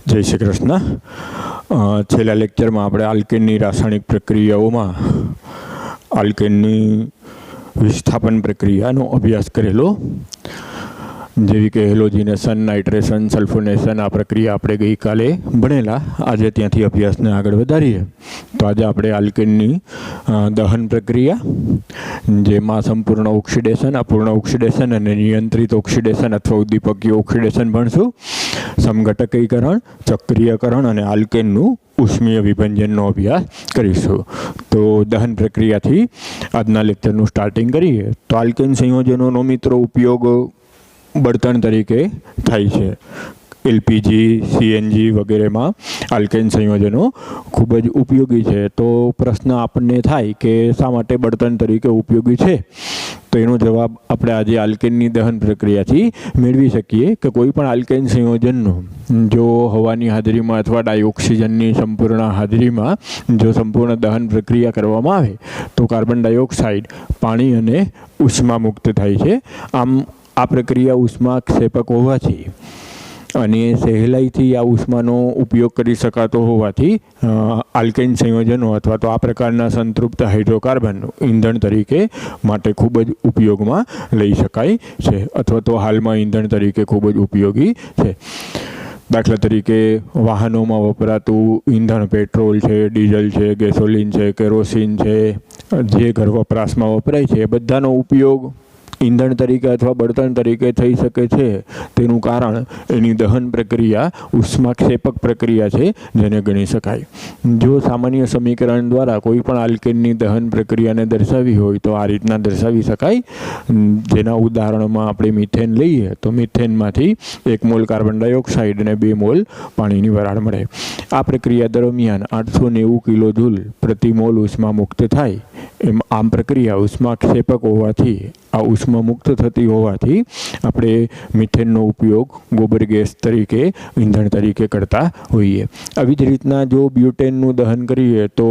જય શ્રી કૃષ્ણ. છેલ્લા લેક્ચરમાં આપણે આલ્કેનની રાસાયણિક પ્રક્રિયાઓમાં આલ્કેનની વિસ્થાપન પ્રક્રિયાનો અભ્યાસ કરેલો, જેવી કે હેલોજિનેશન, નાઇટ્રેશન, સલ્ફોનેશન. આ પ્રક્રિયા આપણે ગઈકાલે ભણેલા. આજે ત્યાંથી અભ્યાસને આગળ વધારીએ તો આજે આપણે આલ્કેનની દહન પ્રક્રિયા, જેમાં સંપૂર્ણ ઓક્સિડેશન, અપૂર્ણ ઓક્સિડેશન અને નિયંત્રિત ઓક્સિડેશન અથવા ઉદ્દીપકીય ઓક્સિડેશન ભણશું. સમઘટકીકરણ, ચક્રીયકરણ અને આલ્કેનનું ઉષ્મીય વિભંજનનો અભ્યાસ કરીશું. તો દહન પ્રક્રિયાથી આજના લેક્ચરનું સ્ટાર્ટિંગ કરીએ. તો આલ્કેન સંયોજનોનો મિત્રો ઉપયોગ બળતણ તરીકે થાય છે. એલપીજી, સીએનજી વગેરેમાં આલ્કેન સંયોજનો ખૂબ જ ઉપયોગી છે. તો પ્રશ્ન આપણને થાય કે શા માટે બળતણ તરીકે ઉપયોગી છે? તો એનો જવાબ આપણે આજે આલ્કેનની દહન પ્રક્રિયાથી મેળવી શકીએ કે કોઈ પણ આલ્કેન સંયોજનનો જો હવાની હાજરીમાં અથવા ડાયોક્સિજનની સંપૂર્ણ હાજરીમાં જો સંપૂર્ણ દહન પ્રક્રિયા કરવામાં આવે તો કાર્બન ડાયોક્સાઇડ, પાણી અને ઉષ્મા મુક્ત થાય છે. આમ આ પ્રક્રિયા ઉષ્માક્ષેપક હોવાથી અને સહેલાઈથી આ ઉષ્માનો ઉપયોગ કરી શકાતો હોવાથી આલ્કેન સંયોજનો અથવા તો આ પ્રકારના સંતૃપ્ત હાઇડ્રોકાર્બનનું ઈંધણ તરીકે માટે ખૂબ જ ઉપયોગમાં લઈ શકાય છે, અથવા તો હાલમાં ઈંધણ તરીકે ખૂબ જ ઉપયોગી છે. દાખલા તરીકે વાહનોમાં વપરાતું ઈંધણ પેટ્રોલ છે, ડીઝલ છે, ગેસોલિન છે, કેરોસીન છે, જે ઘર વપરાશમાં વપરાય છે, એ બધાનો ઉપયોગ ઈંધણ તરીકે અથવા બળતણ તરીકે થઈ શકે છે. તેનું કારણ એની દહન પ્રક્રિયા ઉષ્માક્ષેપક પ્રક્રિયા છે, જેને ગણી શકાય. જો સામાન્ય સમીકરણ દ્વારા કોઈ પણ આલ્કેનની દહન પ્રક્રિયાને દર્શાવી હોય તો આ રીતના દર્શાવી શકાય. જેના ઉદાહરણમાં આપણે મિથેન લઈએ તો મિથેનમાંથી 1 મોલ કાર્બન ડાયોક્સાઇડ અને 2 મોલ પાણીની વરાળ મળે. આ પ્રક્રિયા દરમિયાન 890 કિલો જૂલ પ્રતિ મોલ ઉષ્મા મુક્ત થાય. આમ પ્રક્રિયા ઉષ્માક્ષેપક હોવાથી, આ ઉષ્મા મુક્ત થતી હોવાથી આપણે મિથેનનો ઉપયોગ ગોબર ગેસ તરીકે, ઈંધણ તરીકે કરતા હોઈએ. આવી જ રીતના જો બ્યુટેનનું દહન કરીએ તો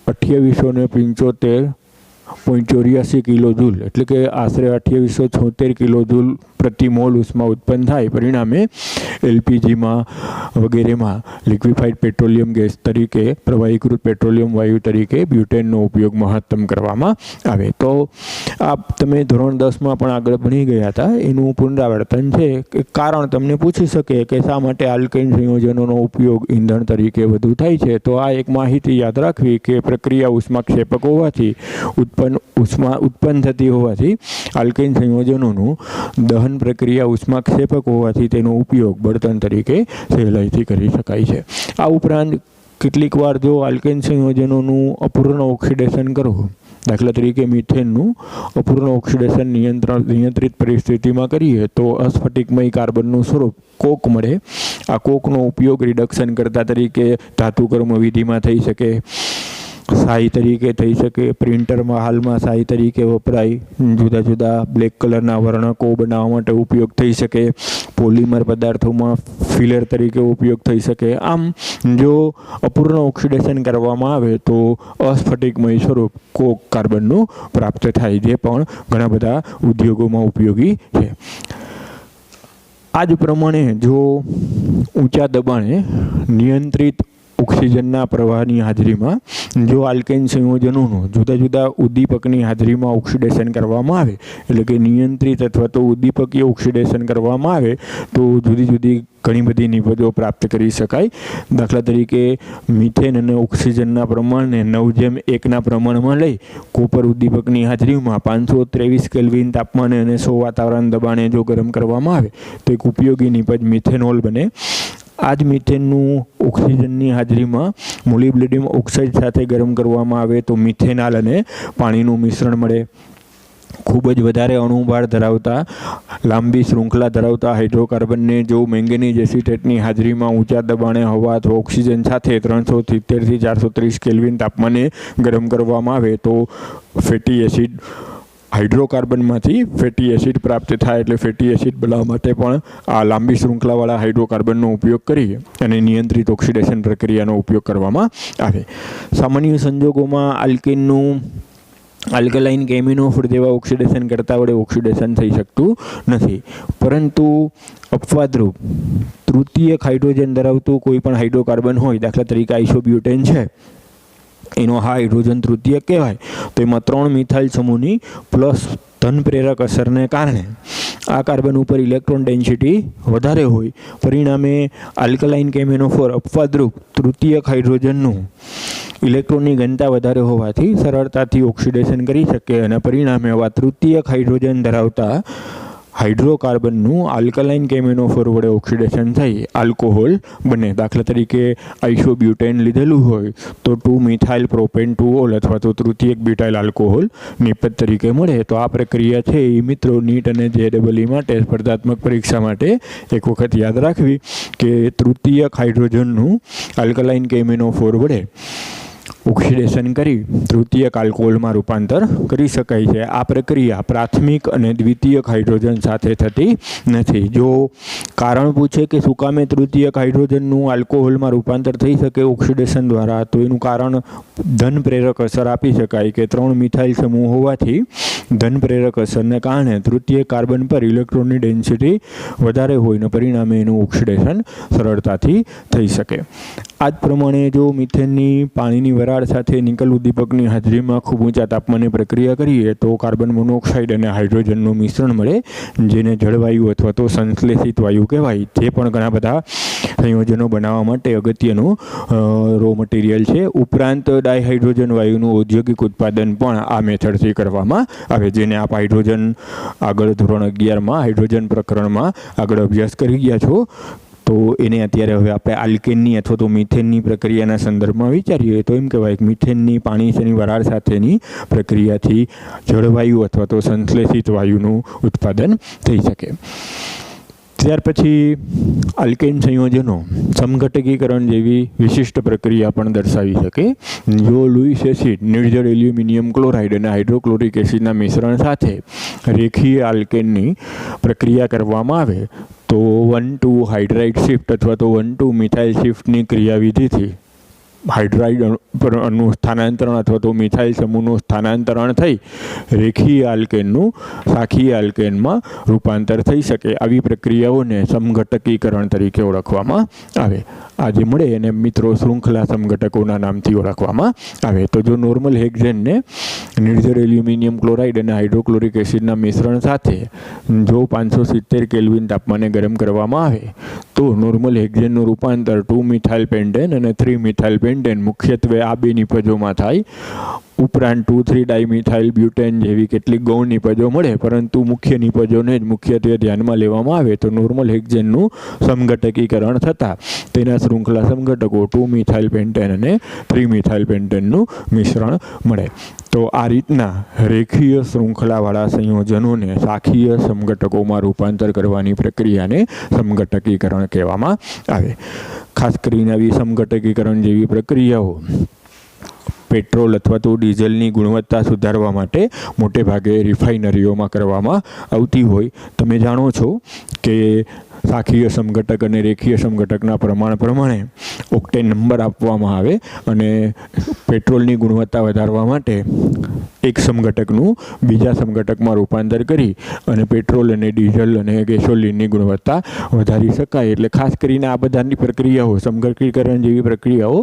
2875.84 કિલો જૂલ, એટલે કે આશરે 2876 કિલો જૂલ પ્રતિ મોલ ઉષ્મા ઉત્પન્ન થાય. પરિણામે એલપીજીમાં વગેરેમાં લિક્વિફાઈડ પેટ્રોલિયમ ગેસ તરીકે, પ્રવાહીકૃત પેટ્રોલિયમ વાયુ તરીકે બ્યુટેનનો ઉપયોગ મહત્તમ કરવામાં આવે. તો આ તમે ધોરણ 10માં પણ આગળ ભણી ગયા હતા, એનું પુનરાવર્તન છે. કારણ તમને પૂછી શકે કે શા માટે આલ્કેન સંયોજનોનો ઉપયોગ ઈંધણ તરીકે વધુ થાય છે. તો આ એક માહિતી યાદ રાખવી કે પ્રક્રિયા ઉષ્માક્ષેપક હોવાથી, ઉષ્મા ઉત્પન્ન થતી હોવાથી આલ્કેન સંયોજનોનું દહન પ્રક્રિયા ઉષ્માક્ષેપક હોવાથી તેનો ઉપયોગ બળતણ તરીકે સહેલાઈથી કરી શકાય છે. આ ઉપરાંત કેટલીક વાર જો આલ્કેન સંયોજનોનું અપૂર્ણ ઓક્સિડેશન કરો, દાખલા તરીકે મિથેનનું અપૂર્ણ ઓક્સિડેશન નિયંત્રિત પરિસ્થિતિમાં કરીએ તો અસ્ફટિકમય કાર્બનનું સ્વરૂપ કોક મળે. આ કોકનો ઉપયોગ રિડક્શન કરતા તરીકે ધાતુકર્મ વિધિમાં થઈ શકે, શાહી તરીકે થઈ શકે, પ્રિન્ટરમાં હાલમાં શાહી તરીકે વપરાય, જુદા જુદા બ્લેક કલરના વર્ણકો બનાવવા માટે ઉપયોગ થઈ શકે, પોલિમર પદાર્થોમાં ફિલર તરીકે ઉપયોગ થઈ શકે. આમ જો અપૂર્ણ ઓક્સિડેશન કરવામાં આવે તો અસ્ફટિકમય સ્વરૂપ કોક કાર્બનનું પ્રાપ્ત થાય, જે પણ ઘણા બધા ઉદ્યોગોમાં ઉપયોગી છે. આ જ પ્રમાણે જો ઊંચા દબાણે નિયંત્રિત ઓક્સિજનના પ્રવાહની હાજરીમાં જો આલ્કેન સંયોજનોનું જુદા જુદા ઉદ્દીપકની હાજરીમાં ઓક્સિડેશન કરવામાં આવે, એટલે કે નિયંત્રિત અથવા તો ઉદ્દીપકીય ઓક્સિડેશન કરવામાં આવે તો જુદી જુદી ઘણી બધી નિપજો પ્રાપ્ત કરી શકાય. દાખલા તરીકે મિથેન અને ઓક્સિજનના પ્રમાણને 9:1 પ્રમાણમાં લઈ કોપર ઉદ્દીપકની હાજરીમાં 523 કેલ્વિન તાપમાને અને 100 વાતાવરણ દબાણે જો ગરમ કરવામાં આવે તો એક ઉપયોગી નિપજ મિથેનોલ બને. આ જ મિથેનનું ઓક્સિજનની હાજરીમાં મોલિબ્ડેનમ ઓક્સાઇડ સાથે ગરમ કરવામાં આવે તો મિથેનાલ અને પાણીનું મિશ્રણ મળે. ખૂબ જ વધારે અણુભાર ધરાવતા, લાંબી શૃંખલા ધરાવતા હાઇડ્રોકાર્બનને જો મેંગેનીઝ એસિટેટની હાજરીમાં ઊંચા દબાણે હવા અથવા ઓક્સિજન સાથે 370 થી 430 કેલ્વિન તાપમાને ગરમ કરવામાં આવે તો ફેટી એસિડ, હાઇડ્રોકાર્બનમાંથી ફેટી એસિડ પ્રાપ્ત થાય. એટલે ફેટી એસિડ બનાવવા માટે પણ આ લાંબી શૃંખલાવાળા હાઇડ્રોકાર્બનનો ઉપયોગ કરી અને નિયંત્રિત ઓક્સિડેશન પ્રક્રિયાનો ઉપયોગ કરવામાં આવે. સામાન્ય સંજોગોમાં આલ્કેનનું આલ્કલાઇન કેમિનોફોર જેવા ઓક્સિડેશન કરતાં વડે ઓક્સિડેશન થઈ શકતું નથી. પરંતુ અપવાદરૂપ તૃતીયક હાઇડ્રોજન ધરાવતું કોઈ પણ હાઇડ્રોકાર્બન હોય, દાખલા તરીકે આઇસોબ્યુટેન છે, એનો હાઇડ્રોજન તૃતીયક કહેવાય, તો એમાં 3 મિથાઇલ સમૂહની પ્લસ ધન પ્રેરક અસરને કારણે આ કાર્બન ઉપર ઇલેક્ટ્રોન ડેન્સિટી વધારે હોય, પરિણામે આલ્કલાઇન કેમિનોફોર અપવાદરૂપ તૃતીયક હાઇડ્રોજનનું ઇલેક્ટ્રોનની ઘનતા વધારે હોવાથી સરળતાથી ઓક્સિડેશન કરી શકે અને પરિણામે આવા તૃતીયક હાઇડ્રોજન ધરાવતા હાઇડ્રોકાર્બનનું આલ્કલાઇન કેમિનોફોર વડે ઓક્સિડેશન થઈ આલ્કોહોલ બને. દાખલા તરીકે આઇસોબ્યુટેન લીધેલું હોય તો 2 મિથાઇલ પ્રોપેન 2 અથવા તો તૃતીયક બ્યુટાઇલ આલ્કોહોલ નિપજ તરીકે મળે. તો આ પ્રક્રિયા છે એ મિત્રો નીટ અને JEE માટે સ્પર્ધાત્મક પરીક્ષા માટે એક વખત યાદ રાખવી કે તૃતીયક હાઇડ્રોજનનું આલ્કલાઇન કેમિનોફોર વડે ઓક્સિડેશન કરી તૃતીયક આલ્કોહોલમાં રૂપાંતર કરી શકાય છે. આ પ્રક્રિયા પ્રાથમિક અને દ્વિતીયક હાઇડ્રોજન સાથે થતી નથી. જો કારણ પૂછે કે શું કામે તૃતીયક હાઇડ્રોજનનું આલ્કોહોલમાં રૂપાંતર થઈ શકે ઓક્સિડેશન દ્વારા, તો એનું કારણ ધન પ્રેરક અસર આપી શકાય કે 3 મિથાઇલ સમૂહ હોવાથી ધન પ્રેરક અસરને કારણે તૃતીય કાર્બન પર ઇલેક્ટ્રોનની ડેન્સિટી વધારે હોય ને પરિણામે એનું ઓક્સિડેશન સરળતાથી થઈ શકે. આ જ પ્રમાણે જો મિથેનની પાણીની વરાળ સાથે નિકલ ઉદ્દીપકની હાજરીમાં ખૂબ ઊંચા તાપમાને પ્રક્રિયા કરીએ તો કાર્બન મોનોક્સાઇડ અને હાઇડ્રોજનનું મિશ્રણ મળે, જેને જળવાયુ અથવા તો સંશ્લેષિત વાયુ કહેવાય. જે પણ ઘણા બધા સંયોજનો બનાવવા માટે અગત્યનું રો મટીરિયલ છે. ઉપરાંત ડાયહાઇડ્રોજન વાયુનું ઔદ્યોગિક ઉત્પાદન પણ આ મેથડથી કરવામાં આવે, જેને આપ હાઇડ્રોજન આગળ ધોરણ 11માં હાઇડ્રોજન પ્રકરણમાં આગળ અભ્યાસ કરી ગયા છો. તો એને અત્યારે હવે આપણે આલ્કેનની અથવા તો મિથેનની પ્રક્રિયાના સંદર્ભમાં વિચારીએ તો એમ કહેવાય કે મિથેનની પાણીની વરાળ સાથેની પ્રક્રિયાથી જળવાયુ અથવા તો સંશ્લેષિત વાયુનું ઉત્પાદન થઈ શકે. ત્યાર પછી આલ્કેન સંયોજનો સમઘટકીકરણ જેવી વિશિષ્ટ પ્રક્રિયા પણ દર્શાવી શકે. જો લુઈસ એસિડ, નિર્જળ એલ્યુમિનિયમ ક્લોરાઇડ અને હાઇડ્રોક્લોરિક એસિડના મિશ્રણ સાથે રેખીય આલ્કેનની પ્રક્રિયા કરવામાં આવે તો 1,2 હાઇડ્રાઇડ શિફ્ટ અથવા તો 1,2 મિથાઇલ શિફ્ટની ક્રિયાવિધિથી હાઇડ્રાઇડનું સ્થાનાંતરણ અથવા તો મિથાઇલ સમૂહનું સ્થાનાંતરણ થઈ રેખીય આલ્કેનનું શાખીય આલ્કેનમાં રૂપાંતર થઈ શકે. આવી પ્રક્રિયાઓને સમઘટકીકરણ તરીકે ઓળખવામાં આવે. આ જે મળે એને મિત્રો શૃંખલા સમઘટકોના નામથી ઓળખવામાં આવે. તો જો નોર્મલ હેક્ઝેનને નિર્જળ એલ્યુમિનિયમ ક્લોરાઇડ અને હાઇડ્રોક્લોરિક એસિડના મિશ્રણ સાથે જો 570 કેલ્વિન તાપમાને ગરમ કરવામાં આવે તો નોર્મલ હેક્ઝેનનું રૂપાંતર 2 મિથાઇલ પેન્ટેન અને 3 મિથાઇલ પેન્ટેન મુખ્યત્વે આ બે નિપજોમાં થાય. ઉપરાંત 2,3 ડાયમિથાઇલ બ્યુટેન જેવી કેટલીક ગૌણ નિપજો મળે, પરંતુ મુખ્ય નિપજોને જ મુખ્યત્વે ધ્યાનમાં લેવામાં આવે તો નોર્મલ હેક્ઝેનનું સમઘટકીકરણ થતાં તેના શૃંખલા સમઘટકો 2 મિથાઇલ પેન્ટેન અને 3 મિથાઇલ પેન્ટેનનું મિશ્રણ મળે. તો આ રીતના રેખીય શૃંખલાવાળા સંયોજનોને શાખીય સમઘટકોમાં રૂપાંતર કરવાની પ્રક્રિયાને સમઘટકીકરણ કહેવામાં આવે. ખાસ કરીને આવી સમઘટકીકરણ જેવી પ્રક્રિયાઓ પેટ્રોલ અથવા તો ડીઝલની ગુણવત્તા સુધારવા માટે મોટે ભાગે રિફાઇનરીઓમાં કરવામાં આવતી હોય. તમે જાણો છો કે શાખીય સમઘટક અને રેખીય સમઘટકના પ્રમાણ પ્રમાણે ઓક્ટેન નંબર આપવામાં આવે અને પેટ્રોલની ગુણવત્તા વધારવા માટે એક સમઘટકનું બીજા સમઘટકમાં રૂપાંતર કરી અને પેટ્રોલ અને ડીઝલ અને ગેસોલિનની ગુણવત્તા વધારી શકાય. એટલે ખાસ કરીને આ બધાની પ્રક્રિયાઓ સમઘટકીકરણ જેવી પ્રક્રિયાઓ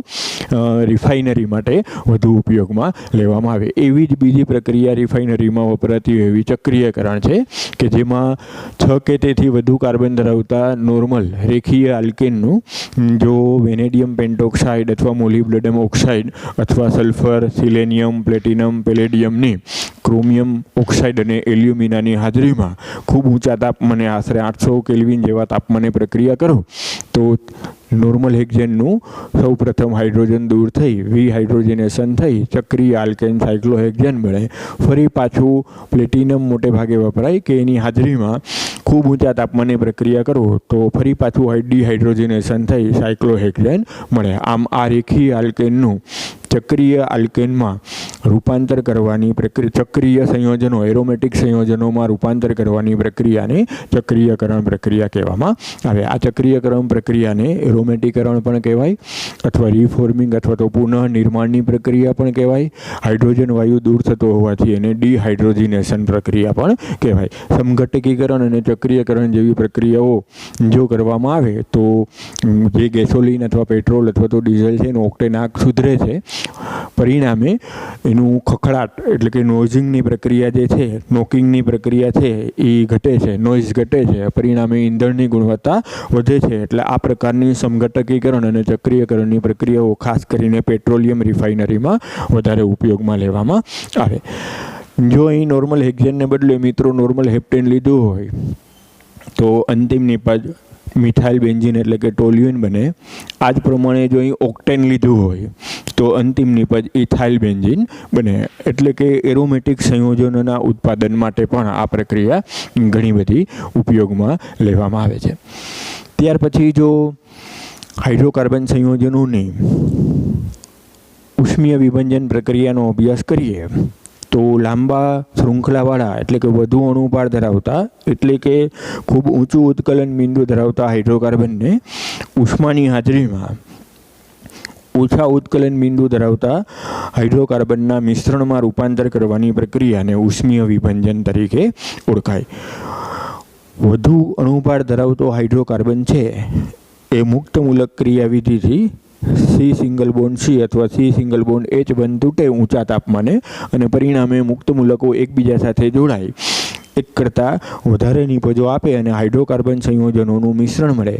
રિફાઇનરી માટે વધુ ઉપયોગમાં લેવામાં આવે. એવી જ બીજી પ્રક્રિયા રિફાઇનરીમાં વપરાતી એવી ચક્રીયકરણ છે કે જેમાં 6 કે તેથી વધુ કાર્બન ધરાવતા નોર્મલ રેખીય આલ્કેનનું જો વેનેડિયમ પેન્ટોક્સાઇડ અથવા મોલિબ્ડેનમ ઓક્સાઇડ અથવા સલ્ફર, સિલેનિયમ, પ્લેટિનમ, પેલેડિયમની ક્રોમિયમ ઓક્સાઇડ અને એલ્યુમિનાની હાજરીમાં ખૂબ ઊંચા તાપમાને આશરે 800 કેલ્વિન જેવા તાપમાને પ્રક્રિયા કરો તો નોર્મલ હેક્ઝેનનું સૌ પ્રથમ હાઇડ્રોજન દૂર થઈ વિહાઇડ્રોજનેશન થઈ ચક્રીય આલ્કેન સાયક્લોહેક્ઝેન બને. ફરી પાછું પ્લેટિનમ મોટે ભાગે વપરાય કે એની હાજરીમાં ખૂબ ઊંચા તાપમાને પ્રક્રિયા કરો તો ફરી પાછું ડિહાઇડ્રોજનેશન થઈ સાયક્લોહેક્ઝેન મળે. આમ આ રેખીય આલ્કેનનું ચક્રીય આલ્કેનમાં રૂપાંતર કરવાની પ્રક્રિયા, ચક્રીય સંયોજનો એરોમેટિક સંયોજનોમાં રૂપાંતર કરવાની પ્રક્રિયાને ચક્રીયકરણ પ્રક્રિયા કહેવામાં આવે. આ ચક્રીયકરણ પ્રક્રિયાને એરોમેટીકરણ પણ કહેવાય અથવા રિફોર્મિંગ અથવા તો પુનઃનિર્માણની પ્રક્રિયા પણ કહેવાય. હાઇડ્રોજન વાયુ દૂર થતો હોવાથી એને ડિહાઇડ્રોજિનેશન પ્રક્રિયા પણ કહેવાય. સમઘટકીકરણ અને ચક્રીયકરણ જેવી પ્રક્રિયાઓ જો કરવામાં આવે તો જે ગેસોલિન અથવા પેટ્રોલ અથવા તો ડીઝલ છે એનું ઓક્ટેન સુધરે છે. પરિણામે એનું ખખડાટ એટલે કે નોઇઝિંગની પ્રક્રિયા જે છે, નોકિંગની પ્રક્રિયા છે એ ઘટે છે, નોઇઝ ઘટે છે. પરિણામે ઈંધણની ગુણવત્તા વધે છે. એટલે આ પ્રકારની સમઘટકીકરણ અને ચક્રીયકરણની પ્રક્રિયાઓ ખાસ કરીને પેટ્રોલિયમ રિફાઇનરીમાં વધારે ઉપયોગમાં લેવામાં આવે. જો અહીં નોર્મલ હેક્ઝેનને બદલે મિત્રો નોર્મલ હેપ્ટેન લીધું હોય તો અંતિમ નિપજ મિથાઇલ બેન્ઝીન એટલે કે ટોલ્યુએન બને. આ જ પ્રમાણે જો અહીં ઓક્ટેન લીધું હોય તો અંતિમ નિપજ ઇથાઇલ બેન્ઝીન બને. એટલે કે એરોમેટિક સંયોજનોના ઉત્પાદન માટે પણ આ પ્રક્રિયા ઘણી બધી ઉપયોગમાં લેવામાં આવે છે. ત્યાર પછી જો હાઇડ્રોકાર્બન સંયોજનોની ઉષ્મીય વિભંજન પ્રક્રિયાનો અભ્યાસ કરીએ તો લાંબા શૃંખલાવાળા એટલે કે વધુ અણુભાર ધરાવતા એટલે કે ખૂબ ઊંચું ઉત્કલન બિંદુ ધરાવતા હાઇડ્રોકાર્બનને ઉષ્માની હાજરીમાં ઓછા ઉત્કલન બિંદુ ધરાવતા હાઇડ્રોકાર્બનના મિશ્રણમાં રૂપાંતર કરવાની પ્રક્રિયાને ઉષ્મીય વિભંજન તરીકે ઓળખાય. વધુ અણુભાર ધરાવતો હાઇડ્રોકાર્બન છે એ મુક્ત મૂલક ક્રિયાવિધિથી સી સિંગલ બોન્ડ સી અથવા સી સિંગલ બોન્ડ એચ બંધ તૂટે ઊંચા તાપમાને અને પરિણામે મુક્ત મૂલકો એકબીજા સાથે જોડાય એક કરતાં વધારે નિપજો આપે અને હાઇડ્રોકાર્બન સંયોજનોનું મિશ્રણ મળે,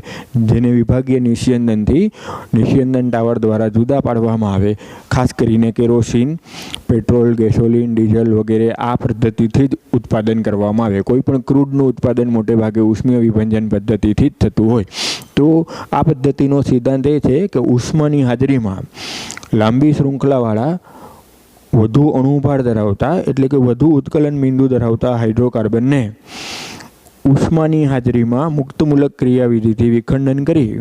જેને વિભાગીય નિસ્યંદન ટાવર દ્વારા જુદા પાડવામાં આવે. ખાસ કરીને કેરોસીન, પેટ્રોલ, ગેસોલિન, ડીઝલ વગેરે આ પદ્ધતિથી જ ઉત્પાદન કરવામાં આવે. કોઈ પણ ક્રૂડનું ઉત્પાદન મોટે ભાગે ઉષ્મીય વિભંજન પદ્ધતિથી જ થતું હોય. તો આ પદ્ધતિનો સિદ્ધાંત એ છે કે ઉષ્માની હાજરીમાં લાંબી શૃંખલાવાળા વધુ અણુભાર ધરાવતા એટલે કે વધુ ઉત્કલન બિંદુ ધરાવતા હાઇડ્રોકાર્બનને ઉષ્માની હાજરીમાં મુક્તમૂલક ક્રિયાવિધિથી વિખંડન કરી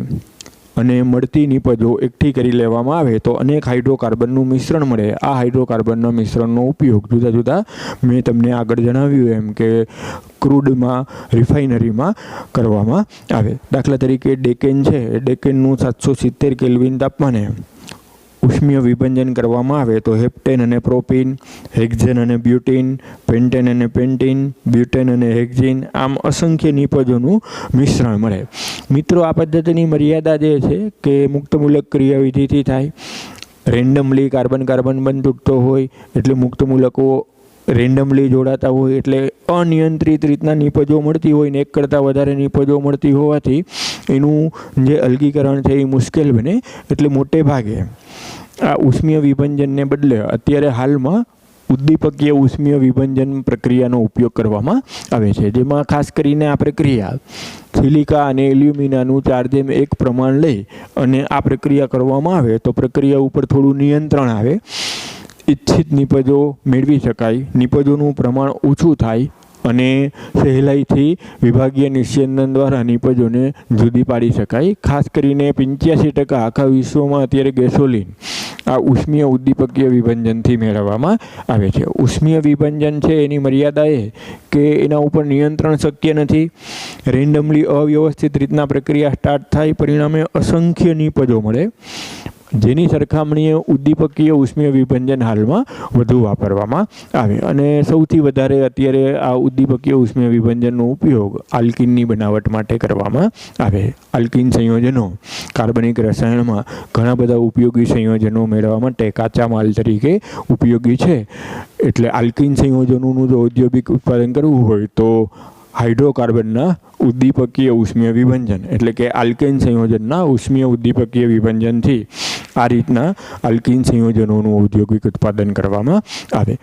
અને મળતી નિપજો એકઠી કરી લેવામાં આવે તો અનેક હાઇડ્રોકાર્બનનું મિશ્રણ મળે. આ હાઇડ્રોકાર્બનના મિશ્રણનો ઉપયોગ જુદા જુદા મેં તમને આગળ જણાવ્યું એમ કે ક્રૂડમાં રિફાઇનરીમાં કરવામાં આવે. દાખલા તરીકે ડેકેન છે, ડેકેનનું 770 કેલ્વિન તાપમાને ઉષ્મીય વિભંજન કરવામાં આવે તો હેપ્ટેન અને પ્રોપીન, હેક્ઝેન અને બ્યુટીન, પેન્ટેન અને પેન્ટીન, બ્યુટેન અને હેક્ઝીન આમ અસંખ્ય નિપજોનું મિશ્રણ મળે. મિત્રો, આ પદ્ધતિની મર્યાદા જે છે કે મુક્તમૂલક ક્રિયાવિધિથી થાય. રેન્ડમલી કાર્બન બંધ તૂટતો હોય એટલે મુક્તમૂલકો રેન્ડમલી જોડાતા હોય એટલે અનિયંત્રિત રીતના નિપજો મળતી હોય ને એક કરતાં વધારે નિપજો મળતી હોવાથી એનું જે અલગીકરણ છે એ મુશ્કેલ બને. એટલે મોટે ભાગે આ ઉષ્મીય વિભંજનને બદલે અત્યારે હાલમાં ઉદ્દીપકીય ઉષ્મીય વિભંજન પ્રક્રિયાનો ઉપયોગ કરવામાં આવે છે, જેમાં ખાસ કરીને આ પ્રક્રિયા સિલિકા અને એલ્યુમિનાનું 4:1 પ્રમાણ લઈ અને આ પ્રક્રિયા કરવામાં આવે તો પ્રક્રિયા ઉપર થોડું નિયંત્રણ આવે, ઇચ્છિત નિપજો મેળવી શકાય, નિપજોનું પ્રમાણ ઓછું થાય અને સહેલાઈથી વિભાગીય નિસ્યંદન દ્વારા નિપજોને જુદી પાડી શકાય. ખાસ કરીને 85% આખા વિશ્વમાં અત્યારે ગેસોલિન આ ઉષ્મીય ઉદ્દીપકીય વિભંજનથી મેળવવામાં આવે છે. ઉષ્મીય વિભંજન છે એની મર્યાદા એ કે એના ઉપર નિયંત્રણ શક્ય નથી. રેન્ડમલી અવ્યવસ્થિત રીતના પ્રક્રિયા સ્ટાર્ટ થાય, પરિણામે અસંખ્ય નિપજો મળે, જેની સરખામણીએ ઉદ્દીપકીય ઉષ્મીય વિભંજન હાલમાં વધુ વાપરવામાં આવે. અને સૌથી વધારે અત્યારે આ ઉદ્દીપકીય ઉષ્મીય વિભંજનનો ઉપયોગ આલ્કીનની બનાવટ માટે કરવામાં આવે. આલ્કીન સંયોજનો કાર્બનિક રસાયણમાં ઘણા બધા ઉપયોગી સંયોજનો મેળવવા માટે કાચા માલ તરીકે ઉપયોગી છે. એટલે આલ્કીન સંયોજનોનું જો ઔદ્યોગિક ઉત્પાદન કરવું હોય તો હાઇડ્રોકાર્બનના ઉદ્દીપકીય ઉષ્મીય વિભંજન એટલે કે આલ્કેન સંયોજનના ઉષ્મીય ઉદ્દીપકીય વિભંજનથી આ રીતના આલ્કીન સંયોજનોનું ઔદ્યોગિક ઉત્પાદન કરવામાં આવે.